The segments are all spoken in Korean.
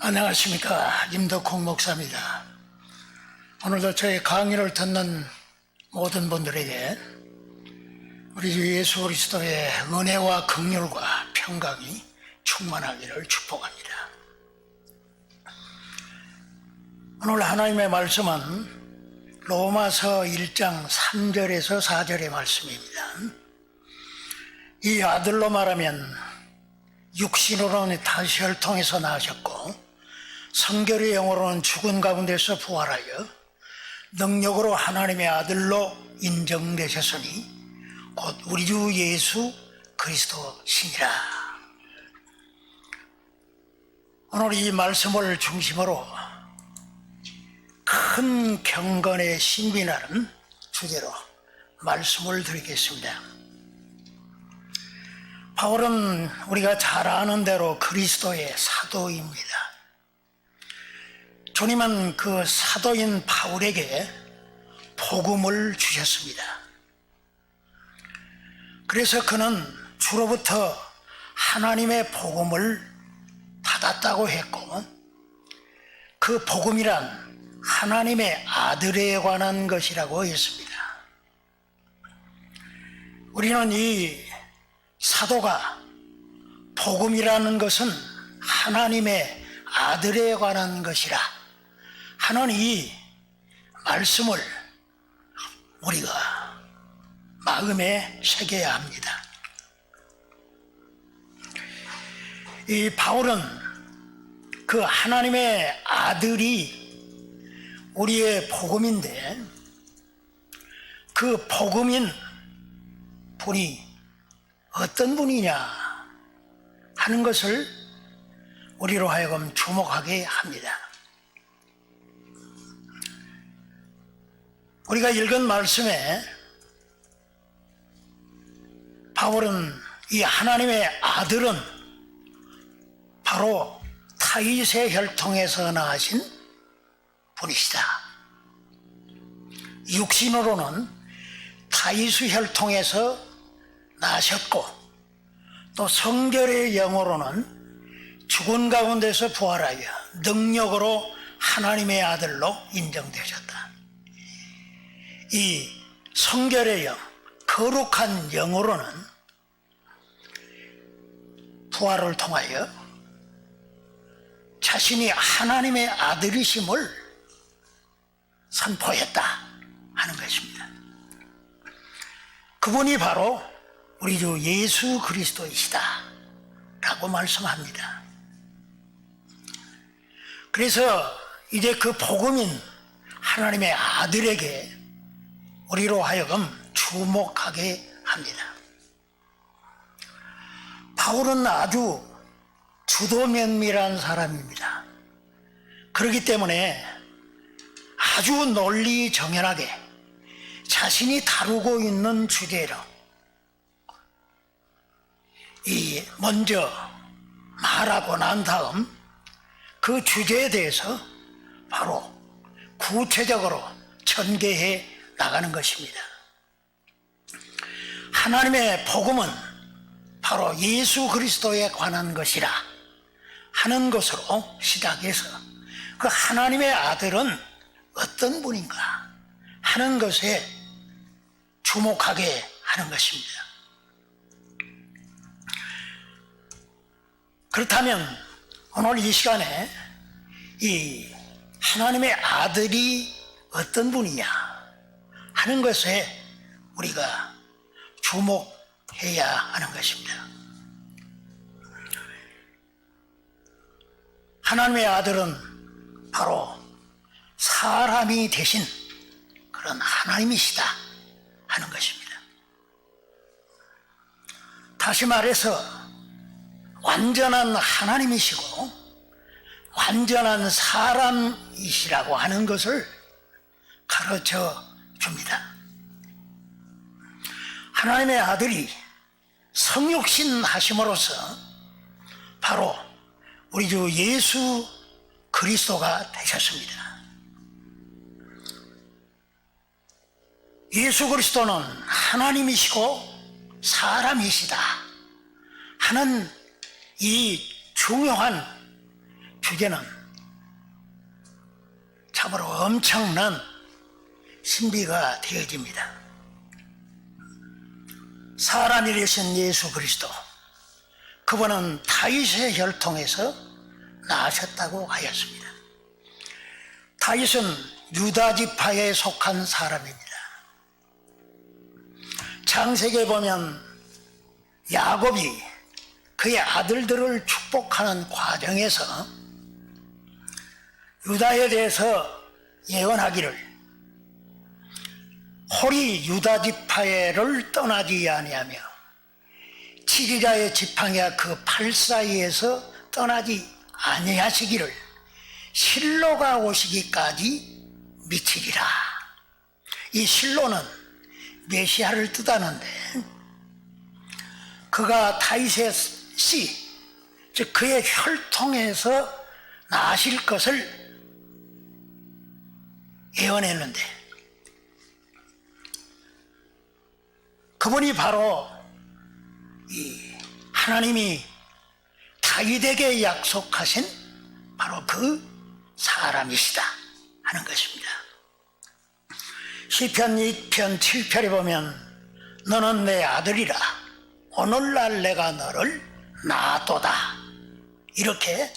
안녕하십니까. 임덕홍 목사입니다. 오늘도 저희 강의를 듣는 모든 분들에게 우리 주 예수 그리스도의 은혜와 긍휼과 평강이 충만하기를 축복합니다. 오늘 하나님의 말씀은 로마서 1장 3절에서 4절의 말씀입니다. 이 아들로 말하면 육신으로는 다시 혈통에서 나으셨고 성결의 영으로는 죽은 가운데서 부활하여 능력으로 하나님의 아들로 인정되셨으니 곧 우리 주 예수 그리스도시니라. 오늘 이 말씀을 중심으로 큰 경건의 신비라는 주제로 말씀을 드리겠습니다. 바울은 우리가 잘 아는 대로 그리스도의 사도입니다. 주님은 그 사도인 바울에게 복음을 주셨습니다. 그래서 그는 주로부터 하나님의 복음을 받았다고 했고, 그 복음이란 하나님의 아들에 관한 것이라고 했습니다. 우리는 이 사도가 복음이라는 것은 하나님의 아들에 관한 것이라 하는 이 말씀을 우리가 마음에 새겨야 합니다. 이 바울은 그 하나님의 아들이 우리의 복음인데, 그 복음인 분이 어떤 분이냐 하는 것을 우리로 하여금 주목하게 합니다. 우리가 읽은 말씀에 바울은 이 하나님의 아들은 바로 다윗의 혈통에서 나신 분이시다. 육신으로는 다윗의 혈통에서 나셨고, 또 성결의 영으로는 죽은 가운데서 부활하여 능력으로 하나님의 아들로 인정되셨다. 이 성결의 영, 거룩한 영으로는 부활을 통하여 자신이 하나님의 아들이심을 선포했다 하는 것입니다. 그분이 바로 우리 주 예수 그리스도이시다 라고 말씀합니다. 그래서 이제 그 복음인 하나님의 아들에게 우리로 하여금 주목하게 합니다. 바울은 아주 주도면밀한 사람입니다. 그렇기 때문에 아주 논리정연하게 자신이 다루고 있는 주제로 먼저 말하고 난 다음 그 주제에 대해서 바로 구체적으로 전개해 나가는 것입니다. 하나님의 복음은 바로 예수 그리스도에 관한 것이라 하는 것으로 시작해서 그 하나님의 아들은 어떤 분인가 하는 것에 주목하게 하는 것입니다. 그렇다면 오늘 이 시간에 이 하나님의 아들이 어떤 분이냐 하는 것에 우리가 주목해야 하는 것입니다. 하나님의 아들은 바로 사람이 되신 그런 하나님이시다 하는 것입니다. 다시 말해서 완전한 하나님이시고 완전한 사람이시라고 하는 것을 가르쳐 줍니다. 하나님의 아들이 성육신 하심으로써 바로 우리 주 예수 그리스도가 되셨습니다. 예수 그리스도는 하나님이시고 사람이시다 하는 이 중요한 주제는 참으로 엄청난 신비가 되어집니다. 사람이 되신 예수 그리스도, 그분은 다윗의 혈통에서 나셨다고 하였습니다. 다윗은 유다 지파에 속한 사람입니다. 창세기에 보면 야곱이 그의 아들들을 축복하는 과정에서 유다에 대해서 예언하기를 홀이 유다 지파를 떠나지 아니하며 7일자의 지팡이와 그 팔 사이에서 떠나지 아니하시기를 실로가 오시기까지 미치리라. 이 실로는 메시아를 뜻하는데 그가 다윗의 씨, 즉 그의 혈통에서 나실 것을 예언했는데 그분이 바로 이 하나님이 다윗에게 약속하신 바로 그 사람이시다 하는 것입니다. 시편 2편 7편에 보면 너는 내 아들이라 오늘날 내가 너를 낳았도다 이렇게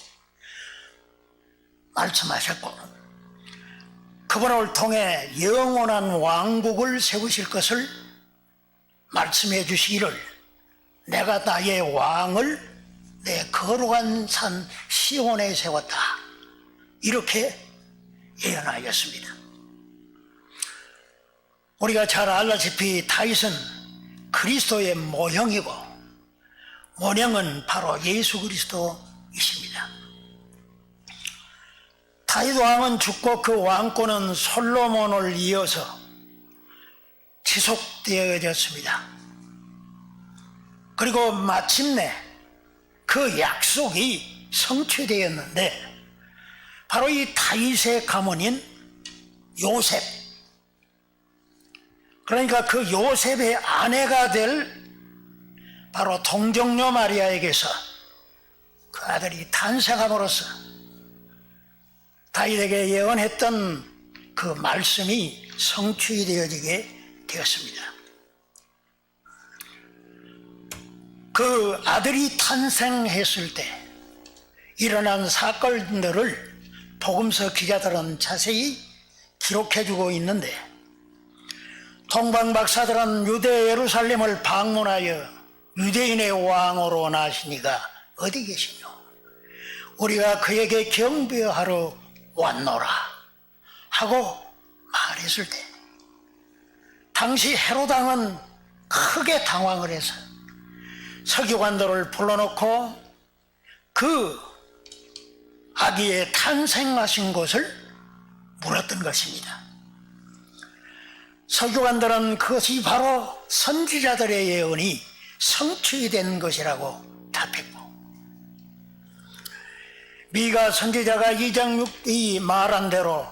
말씀하셨고, 그분을 통해 영원한 왕국을 세우실 것을 말씀해 주시기를 내가 나의 왕을 내 거룩한 산 시온에 세웠다 이렇게 예언하였습니다. 우리가 잘 알다시피 다윗은 그리스도의 모형이고 모형은 바로 예수 그리스도이십니다. 다윗 왕은 죽고 그 왕권은 솔로몬을 이어서 지속되어졌습니다. 그리고 마침내 그 약속이 성취되었는데 바로 이 다윗의 가문인 요셉, 그러니까 그 요셉의 아내가 될 바로 동정녀 마리아에게서 그 아들이 탄생함으로써 다윗에게 예언했던 그 말씀이 성취되어지게 되었습니다. 그 아들이 탄생했을 때 일어난 사건들을 복음서 기자들은 자세히 기록해주고 있는데, 동방 박사들은 유대 예루살렘을 방문하여 유대인의 왕으로 나시니가 어디 계시뇨? 우리가 그에게 경배하러 왔노라 하고 말했을 때 당시 헤롯 왕은 크게 당황을 해서 서기관들을 불러놓고 그 아기의 탄생하신 것을 물었던 것입니다. 서기관들은 그것이 바로 선지자들의 예언이 성취된 것이라고 답했고, 미가 선지자가 2장 6이 말한 대로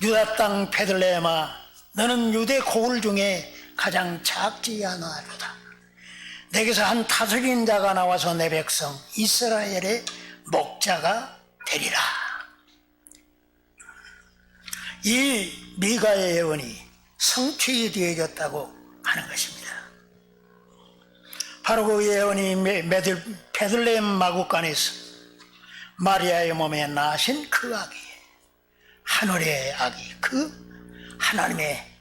유다 땅 베들레헴아 너는 유대 고을 중에 가장 작지 아니하로다. 내게서 한 다스린 자가 나와서 내 백성 이스라엘의 목자가 되리라. 이 미가의 예언이 성취되어졌다고 하는 것입니다. 바로 그 예언이 베들레헴 마구간에서 마리아의 몸에 나신 그 아기, 하늘의 아기, 그 하나님의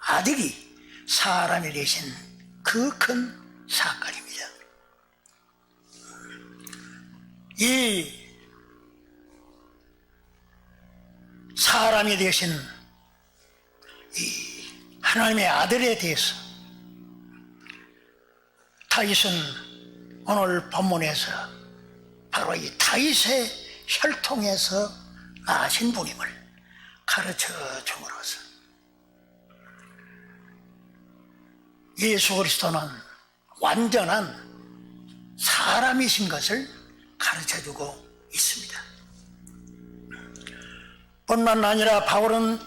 아들이 사람이 되신 그 큰 사건입니다. 이 사람이 되신 이 하나님의 아들에 대해서 다윗은 오늘 본문에서 바로 이 다윗의 혈통에서 나신 분임을 가르쳐 줌으로써 예수 그리스도는 완전한 사람이신 것을 가르쳐주고 있습니다. 뿐만 아니라 바울은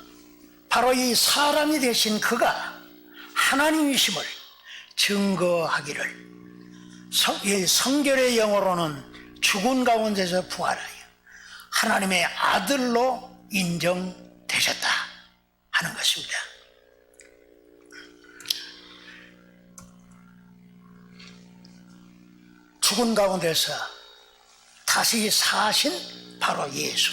바로 이 사람이 되신 그가 하나님이심을 증거하기를 성결의 영어로는 죽은 가운데서 부활하여 하나님의 아들로 인정하였다 되셨다 하는 것입니다. 죽은 가운데서 다시 사신 바로 예수,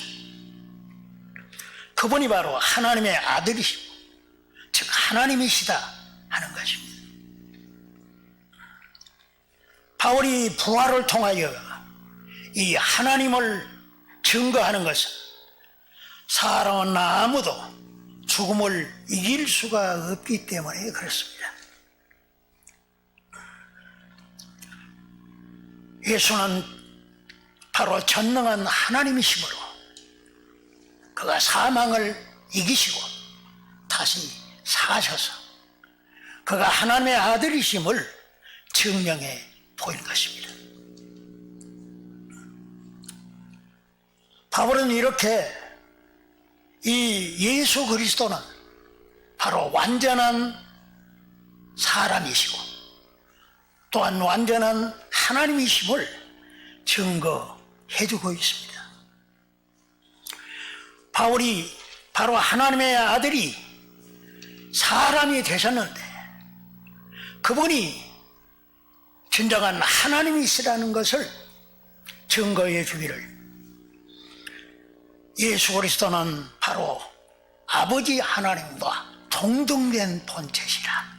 그분이 바로 하나님의 아들이시고 즉 하나님이시다 하는 것입니다. 바울이 부활을 통하여 이 하나님을 증거하는 것은 사람은 아무도 죽음을 이길 수가 없기 때문에 그렇습니다. 예수는 바로 전능한 하나님이시므로 그가 사망을 이기시고 다시 사셔서 그가 하나님의 아들이심을 증명해 보인 것입니다. 바울은 이렇게 이 예수 그리스도는 바로 완전한 사람이시고 또한 완전한 하나님이심을 증거해주고 있습니다. 바울이 바로 하나님의 아들이 사람이 되셨는데 그분이 진정한 하나님이시라는 것을 증거해 주기를, 예수 그리스도는 바로 아버지 하나님과 동등된 본체시라,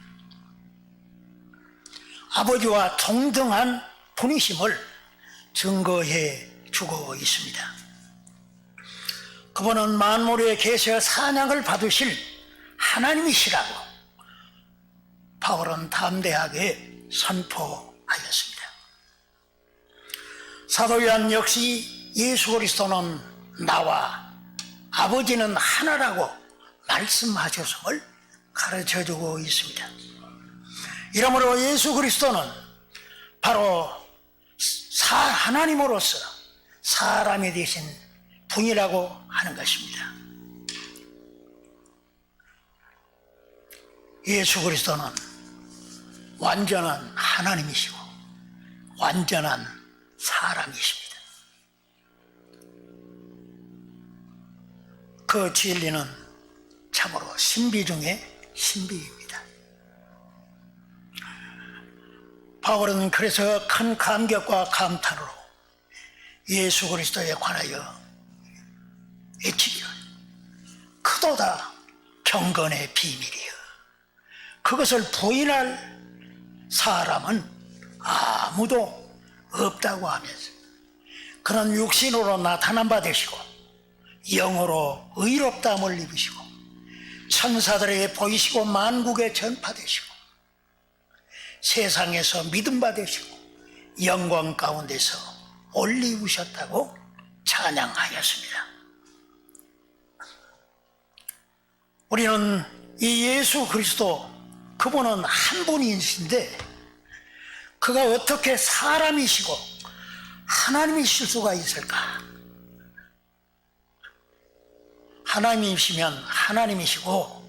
아버지와 동등한 분이심을 증거해 주고 있습니다. 그분은 만물에 계셔 사냥을 받으실 하나님이시라고 바울은 담대하게 선포하였습니다. 사도 요한 역시 예수 그리스도는 나와 아버지는 하나라고 말씀하셨음을 가르쳐주고 있습니다. 이러므로 예수 그리스도는 바로 하나님으로서 사람이 되신 분이라고 하는 것입니다. 예수 그리스도는 완전한 하나님이시고 완전한 사람이십니다. 그 진리는 참으로 신비 중에 신비입니다. 바울은 그래서 큰 감격과 감탄으로 예수 그리스도에 관하여 외치기를 크도다 경건의 비밀이여, 그것을 부인할 사람은 아무도 없다고 하면서 그는 육신으로 나타난 바 되시고 영으로 의롭다함을 입으시고 천사들에게 보이시고 만국에 전파되시고 세상에서 믿음 받으시고 영광 가운데서 올리우셨다고 찬양하였습니다. 우리는 이 예수 그리스도, 그분은 한 분이신데 그가 어떻게 사람이시고 하나님이실 수가 있을까? 하나님이시면 하나님이시고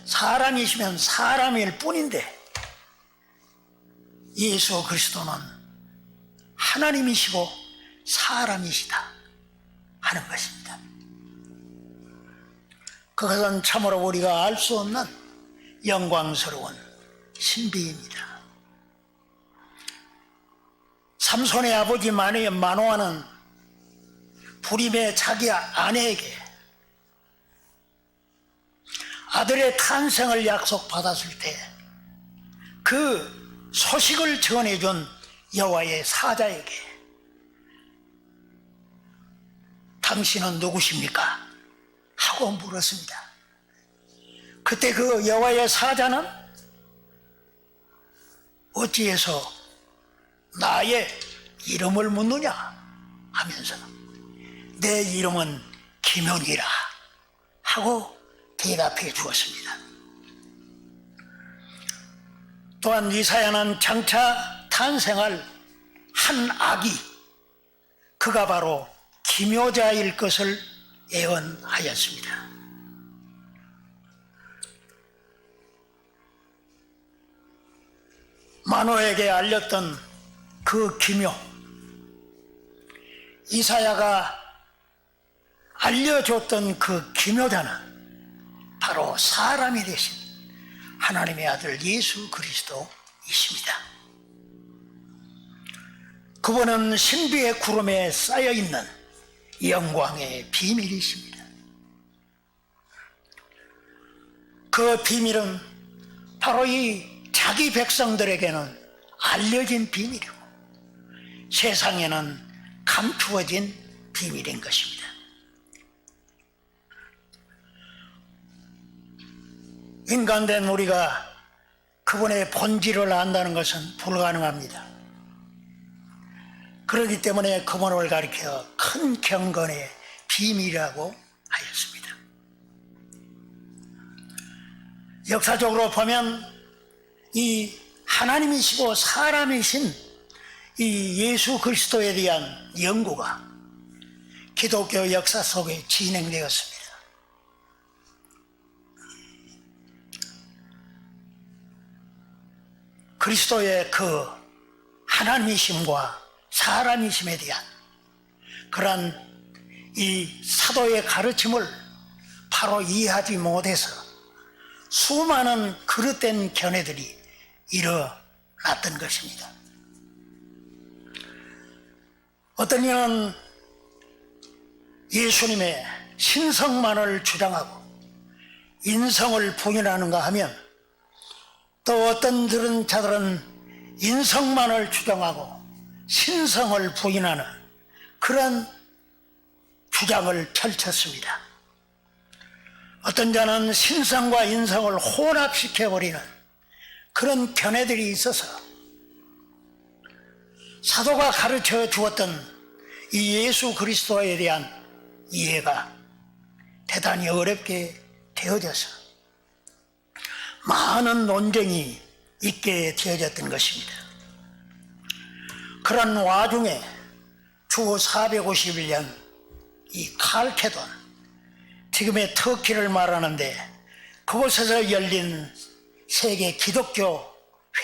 사람이시면 사람일 뿐인데 예수 그리스도는 하나님이시고 사람이시다 하는 것입니다. 그것은 참으로 우리가 알 수 없는 영광스러운 신비입니다. 삼손의 아버지 마노아는 불임의 자기 아내에게 아들의 탄생을 약속받았을 때 그 소식을 전해준 여호와의 사자에게 당신은 누구십니까? 하고 물었습니다. 그때 그 여호와의 사자는 어찌해서 나의 이름을 묻느냐 하면서 내 이름은 기면이라 하고 대답해 주었습니다. 또한 이사야는 장차 탄생할 한 아기, 그가 바로 기묘자일 것을 예언하였습니다. 마노에게 알렸던 그 기묘, 이사야가 알려줬던 그 기묘자는 바로 사람이 되신 하나님의 아들 예수 그리스도이십니다. 그분은 신비의 구름에 쌓여있는 영광의 비밀이십니다. 그 비밀은 바로 이 자기 백성들에게는 알려진 비밀이고 세상에는 감추어진 비밀인 것입니다. 인간된 우리가 그분의 본질을 안다는 것은 불가능합니다. 그렇기 때문에 그분을 가리켜 큰 경건의 비밀이라고 하였습니다. 역사적으로 보면 이 하나님이시고 사람이신 이 예수 그리스도에 대한 연구가 기독교 역사 속에 진행되었습니다. 그리스도의 그 하나님이심과 사람이심에 대한 그러한 이 사도의 가르침을 바로 이해하지 못해서 수많은 그릇된 견해들이 일어났던 것입니다. 어떤 이는 예수님의 신성만을 주장하고 인성을 부인하는가 하면 또 어떤 자들은 인성만을 주장하고 신성을 부인하는 그런 주장을 펼쳤습니다. 어떤 자는 신성과 인성을 혼합시켜버리는 그런 견해들이 있어서 사도가 가르쳐 주었던 이 예수 그리스도에 대한 이해가 대단히 어렵게 되어져서 많은 논쟁이 있게 되어졌던 것입니다. 그런 와중에 주 451년 이 칼케돈, 지금의 터키를 말하는데 그곳에서 열린 세계 기독교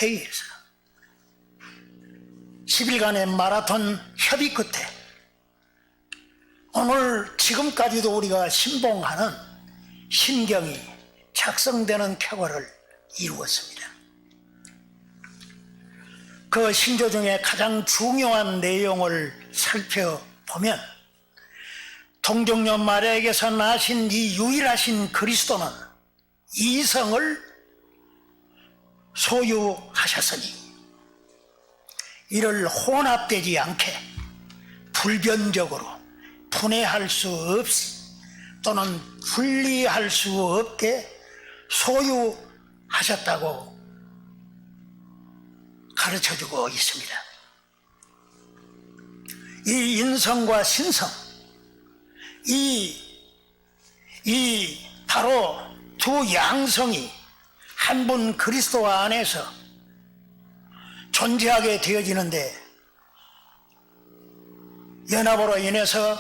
회의에서 10일간의 마라톤 협의 끝에 오늘 지금까지도 우리가 신봉하는 신경이 작성되는 쾌거를 이루었습니다. 그 신조 중에 가장 중요한 내용을 살펴보면 동정녀 마리아에게서 나신 이 유일하신 그리스도는 이성을 소유하셨으니 이를 혼합되지 않게 불변적으로 분해할 수 없이 또는 분리할 수 없게 소유하셨다고 가르쳐주고 있습니다. 이 인성과 신성, 이 바로 두 양성이 한 분 그리스도 안에서 존재하게 되어지는데 연합으로 인해서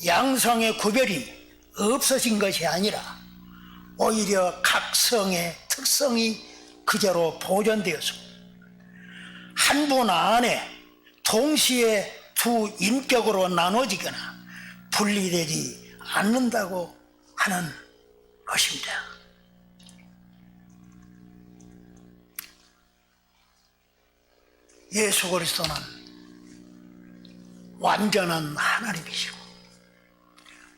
양성의 구별이 없어진 것이 아니라 오히려 각 성의 특성이 그대로 보존되어서 한 분 안에 동시에 두 인격으로 나눠지거나 분리되지 않는다고 하는 것입니다. 예수 그리스도는 완전한 하나님이시고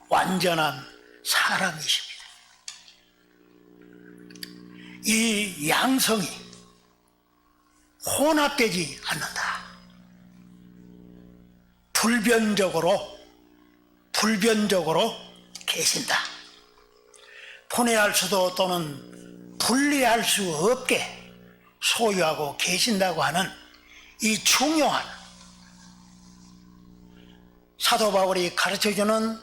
완전한 사람이십니다. 이 양성이 혼합되지 않는다. 불변적으로 계신다. 분해할 수도 또는 분리할 수 없게 소유하고 계신다고 하는 이 중요한 사도 바울이 가르쳐주는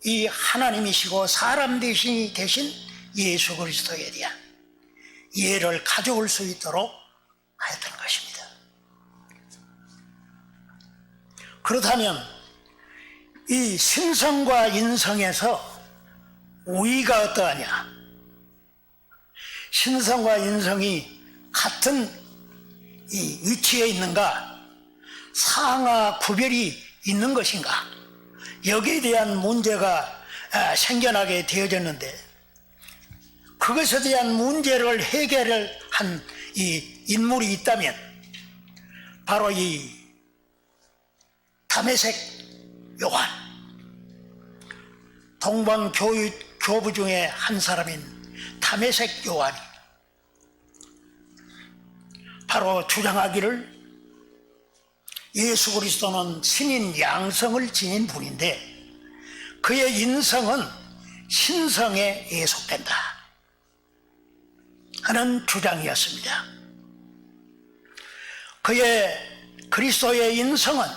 이 하나님이시고 사람 대신이 되신 예수 그리스도에 대한 이해를 가져올 수 있도록 하였던 것입니다. 그렇다면 이 신성과 인성에서 우위가 어떠하냐? 신성과 인성이 같은 이 위치에 있는가? 상하 구별이 있는 것인가? 여기에 대한 문제가 생겨나게 되어졌는데 그것에 대한 문제를 해결을 한 이 인물이 있다면 바로 이 다메섹 요한, 동방교부 중에 한 사람인 다메섹 요한이 바로 주장하기를 예수 그리스도는 신인 양성을 지닌 분인데 그의 인성은 신성에 예속된다 하는 주장이었습니다. 그의 그리스도의 인성은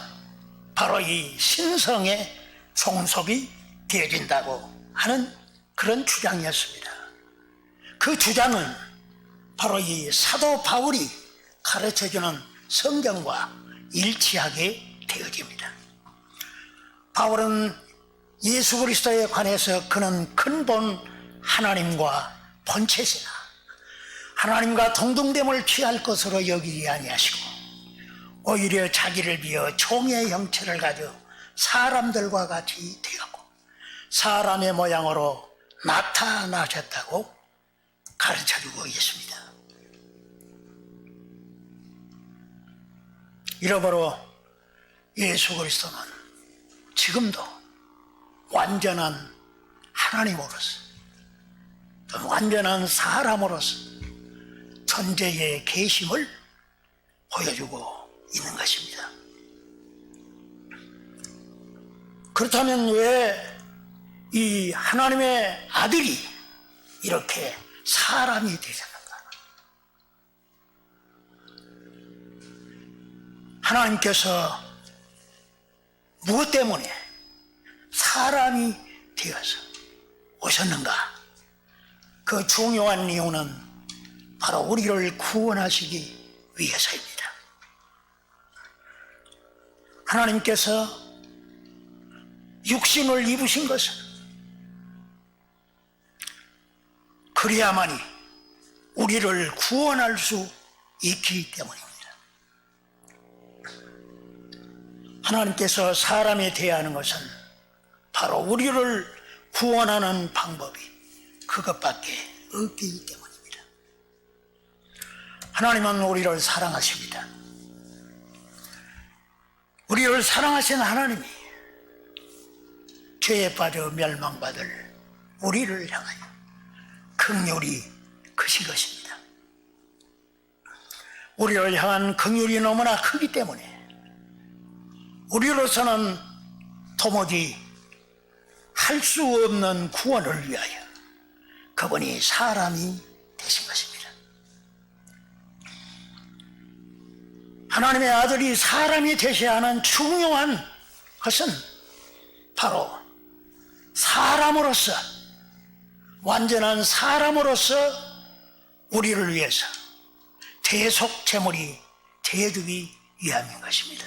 바로 이 신성에 종속이 되어진다고 하는 그런 주장이었습니다. 그 주장은 바로 이 사도 바울이 가르쳐주는 성경과 일치하게 되어집니다. 바울은 예수 그리스도에 관해서 그는 근본 하나님과 본체시나 하나님과 동등됨을 취할 것으로 여기지 아니하시고 오히려 자기를 비어 종의 형체를 가져 사람들과 같이 되었고 사람의 모양으로 나타나셨다고 가르쳐주고 있습니다. 이러므로 예수 그리스도는 지금도 완전한 하나님으로서 또 완전한 사람으로서 존재의 계심을 보여주고 있는 것입니다. 그렇다면 왜 이 하나님의 아들이 이렇게 사람이 되셨는가? 하나님께서 무엇 때문에 사람이 되어서 오셨는가? 그 중요한 이유는 바로 우리를 구원하시기 위해서입니다. 하나님께서 육신을 입으신 것은 그래야만이 우리를 구원할 수 있기 때문입니다. 하나님께서 사람에 대하는 것은 바로 우리를 구원하는 방법이 그것밖에 없기 때문입니다. 하나님은 우리를 사랑하십니다. 우리를 사랑하신 하나님이 죄에 빠져 멸망받을 우리를 향하여 긍휼이 크신 것입니다. 우리를 향한 긍휼이 너무나 크기 때문에 우리로서는 도무지 할 수 없는 구원을 위하여 그분이 사람이 되신 것입니다. 하나님의 아들이 사람이 되셔야 하는 중요한 것은 바로 사람으로서, 완전한 사람으로서 우리를 위해서 대속 제물이 되어주기 위함인 것입니다.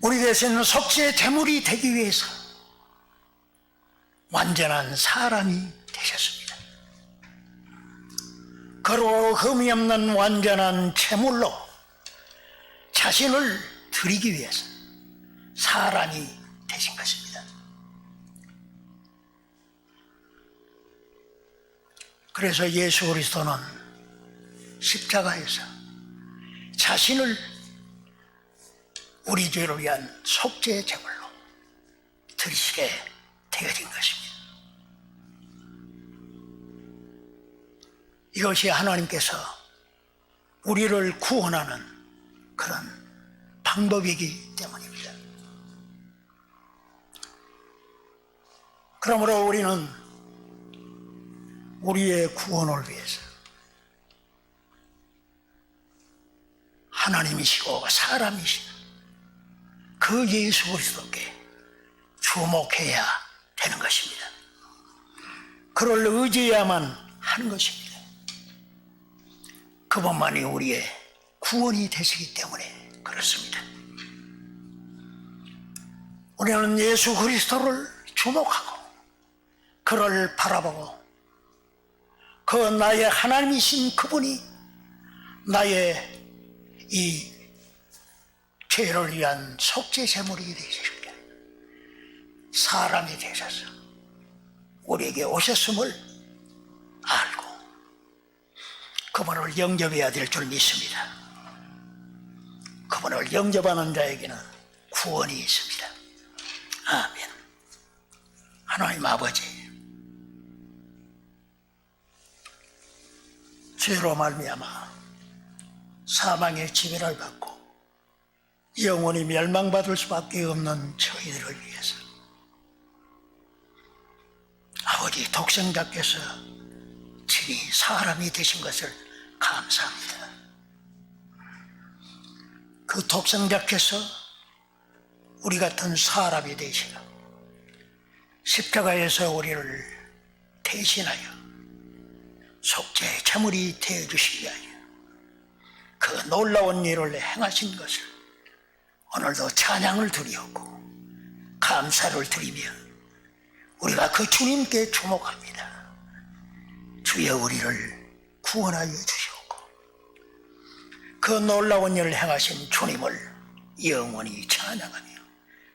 우리 대신 속죄 제물이 되기 위해서 완전한 사람이 되셨습니다. 거룩 흠이 없는 완전한 제물로 자신을 드리기 위해서 사람이 되신 것입니다. 그래서 예수 그리스도는 십자가에서 자신을 우리 죄를 위한 속죄 제물로 드리시게 되어진 것입니다. 이것이 하나님께서 우리를 구원하는 그런 방법이기 때문입니다. 그러므로 우리는 우리의 구원을 위해서 하나님이시고 사람이신 그 예수 그리스도께 주목해야 되는 것입니다. 그를 의지해야만 하는 것입니다. 그분만이 우리의 구원이 되시기 때문에 그렇습니다. 우리는 예수 그리스도를 주목하고 그를 바라보고 그 나의 하나님이신 그분이 나의 이 죄를 위한 속죄 제물이 되시기에 사람이 되셔서 우리에게 오셨음을 알고 그분을 영접해야 될 줄 믿습니다. 그분을 영접하는 자에게는 구원이 있습니다. 아멘. 하나님 아버지, 죄로 말미암아 사망의 지배를 받고 영원히 멸망받을 수밖에 없는 저희들을 위해서 아버지 독생자께서 친히 사람이 되신 것을 감사합니다. 그 독생자께서 우리 같은 사람이 되시고 십자가에서 우리를 대신하여 속죄의 제물이 되어주시기 위하여 그 놀라운 일을 행하신 것을 오늘도 찬양을 드리었고 감사를 드리며 우리가 그 주님께 주목합니다. 주여 우리를 구원하여 주시옵고 그 놀라운 일을 행하신 주님을 영원히 찬양하며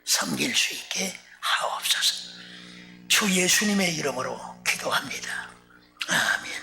섬길 수 있게 하옵소서. 주 예수님의 이름으로 기도합니다. 아멘.